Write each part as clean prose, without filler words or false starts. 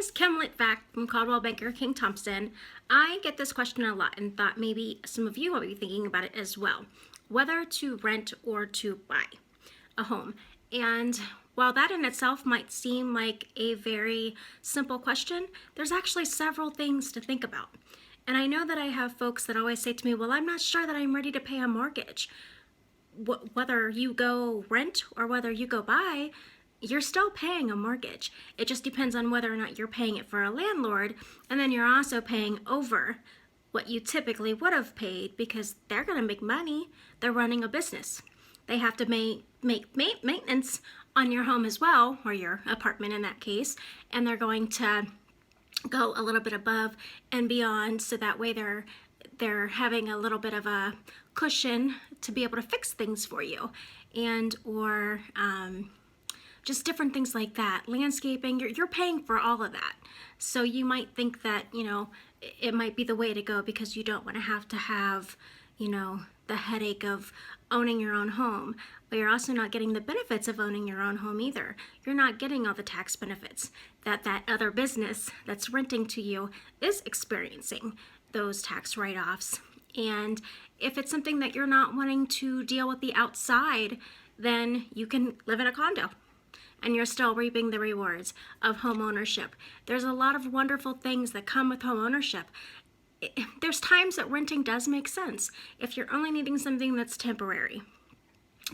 guys, Kim Litvak from Coldwell Banker King Thompson. I get this question a lot and thought maybe some of you might be thinking about it as well. Whether to rent or to buy a home. And while that in itself might seem like a very simple question, there's actually several things to think about. And I know that I have folks that always say to me, well, I'm not sure that I'm ready to pay a mortgage. Whether you go rent or whether you go buy, you're still paying a mortgage. It just depends on whether or not you're paying it for a landlord, and then you're also paying over what you typically would have paid because they're going to make money. They're running a business. They have to make maintenance on your home as well, or your apartment in that case, and they're going to go a little bit above and beyond, so that way they're having a little bit of a cushion to be able to fix things for you, and or just different things like that. Landscaping, you're paying for all of that. So you might think that, it might be the way to go because you don't want to have, the headache of owning your own home. But you're also not getting the benefits of owning your own home either. You're not getting all the tax benefits that other business that's renting to you is experiencing, those tax write-offs. And if it's something that you're not wanting to deal with the outside, then you can live in a condo and you're still reaping the rewards of home ownership. There's a lot of wonderful things that come with home ownership. There's times that renting does make sense if you're only needing something that's temporary,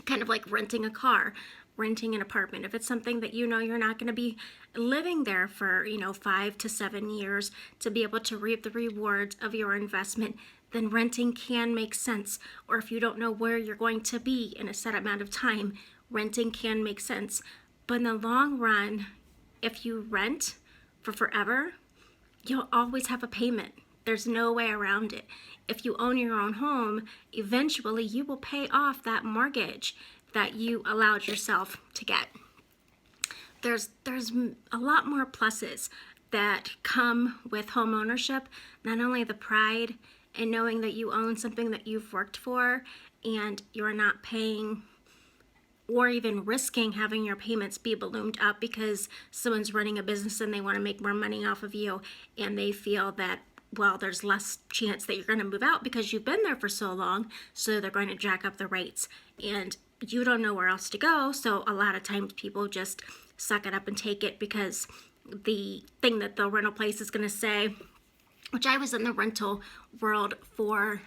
kind of like renting a car, renting an apartment. If it's something that you're not going to be living there for 5 to 7 years to be able to reap the rewards of your investment, then renting can make sense. Or if you don't know where you're going to be in a set amount of time, renting can make sense. But in the long run, if you rent for forever, you'll always have a payment. There's no way around it. If you own your own home, eventually you will pay off that mortgage that you allowed yourself to get. There's a lot more pluses that come with home ownership, not only the pride and knowing that you own something that you've worked for and you're not paying or even risking having your payments be ballooned up because someone's running a business and they want to make more money off of you, and they feel that, well, there's less chance that you're going to move out because you've been there for so long, so they're going to jack up the rates, and you don't know where else to go. So a lot of times people just suck it up and take it because the thing that the rental place is going to say, which I was in the rental world for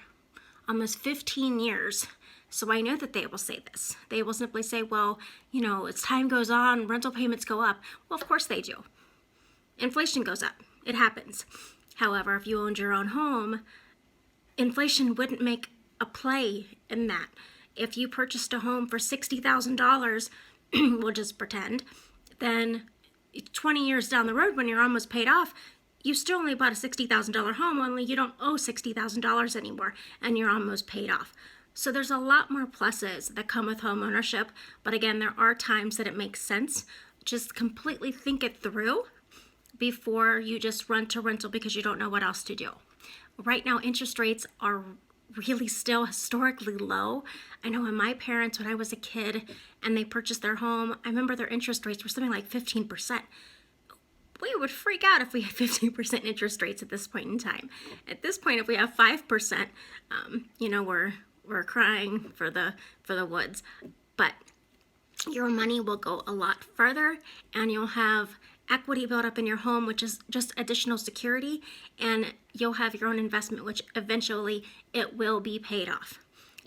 almost 15 years, so I know that they will say this. They will simply say, well, as time goes on, rental payments go up. Well, of course they do. Inflation goes up. It happens. However, if you owned your own home, inflation wouldn't make a play in that. If you purchased a home for $60,000, we'll just pretend, then 20 years down the road when you're almost paid off, you still only bought a $60,000 home, only you don't owe $60,000 anymore, and you're almost paid off. So there's a lot more pluses that come with home ownership, but again, there are times that it makes sense. Just completely think it through before you just run to rental because you don't know what else to do. Right now, interest rates are really still historically low. I know when my parents, when I was a kid, and they purchased their home, I remember their interest rates were something like 15%. We would freak out if we had 15% interest rates at this point in time. At this point, if we have 5%, we're crying for the woods. But your money will go a lot further, and you'll have equity built up in your home, which is just additional security, and you'll have your own investment, which eventually it will be paid off.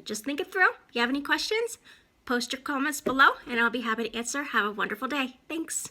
Just think it through. If you have any questions, post your comments below, and I'll be happy to answer. Have a wonderful day. Thanks.